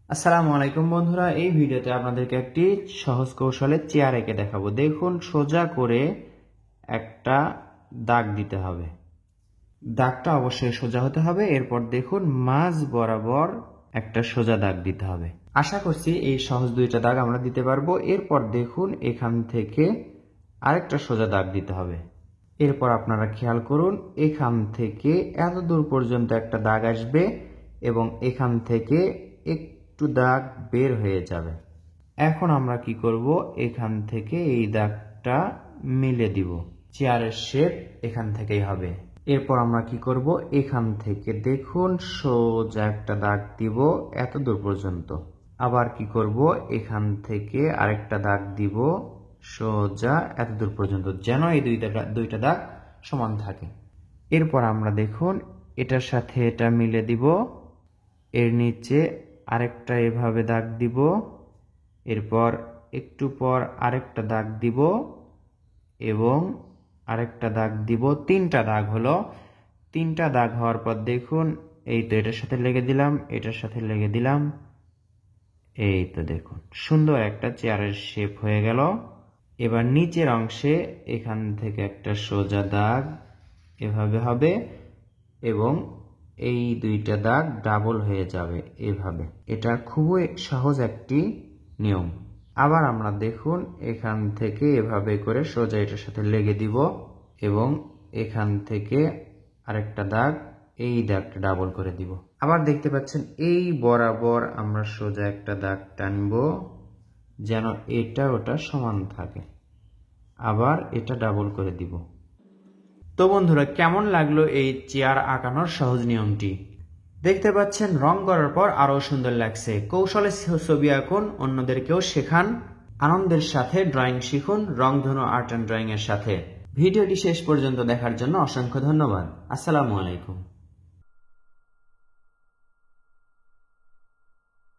আসসালামু আলাইকুম বন্ধুরা, এই ভিডিওতে আপনাদেরকে একটি সহজ কৌশলে চেয়ার এঁকে দেখাবো। দেখুন, সোজা করে একটা দাগ দিতে হবে। দাগটা অবশ্যই সোজা হতে হবে। এরপর দেখুন, মাঝ বরাবর একটা সোজা দাগ দিতে হবে। আশা করছি এই সহজ দুইটা দাগ আমরা দিতে পারবো। এরপর দেখুন, এখান থেকে আরেকটা সোজা দাগ দিতে হবে। এরপর আপনারা খেয়াল করুন, এখান থেকে এত দূর পর্যন্ত একটা দাগ আসবে এবং এখান থেকে একটু দাগ বের হয়ে যাবে। এখন আমরা কি করব, এখান থেকে এই দাগটা মিলে দিব। চেয়ারের শেপ এখান থেকেই হবে। এরপর আমরা কি করব, এখান থেকে দেখুন সোজা একটা দাগ দিব এত দূর পর্যন্ত। আবার কি করব, এখান থেকে আরেকটা দাগ দিব সোজা এত দূর পর্যন্ত, যেন এই দুইটা দাগ সমান থাকে। এরপর আমরা দেখুন এটার সাথে এটা মিলে দিব, এর নিচে আরেকটা এভাবে দাগ দিব, এরপর একটু পর আরেকটা দাগ দিব এবং আরেকটা দাগ দিব। তিনটা দাগ হলো। তিনটা দাগ হওয়ার পর দেখুন, এই তো এটার সাথে লেগে দিলাম, এটার সাথে লেগে দিলাম। এই তো দেখুন, সুন্দর একটা চেয়ারের শেপ হয়ে গেল। এবার নিচের অংশে এখান থেকে একটা সোজা দাগ এভাবে হবে এবং এই দুইটা দাগ ডাবল হয়ে যাবে এভাবে। এটা খুবই সহজ একটি নিয়ম। আবার আমরা দেখুন এখান থেকে এভাবে করে সোজা এটার সাথে লেগে দিব এবং এখান থেকে আরেকটা দাগ, এই দাগটা ডাবল করে দিব। আবার দেখতে পাচ্ছেন এই বরাবর আমরা সোজা একটা দাগ টানবো যেন এটা ওটা সমান থাকে। আবার এটা ডাবল করে দিব। তো বন্ধুরা, কেমন লাগলো এই চেয়ার আঁকানোর সহজ নিয়মটি? দেখতে পাচ্ছেন রং করার পর আরো সুন্দর লাগছে। কৌশলে ছবি আঁকুন, অন্যদেরকেও শেখান। আনন্দের সাথে ড্রয়িং শিখুন রংধনু আর্ট অ্যান্ড ড্রয়িং এর সাথে। ভিডিওটি শেষ পর্যন্ত দেখার জন্য অসংখ্য ধন্যবাদ। আসসালামু আলাইকুম।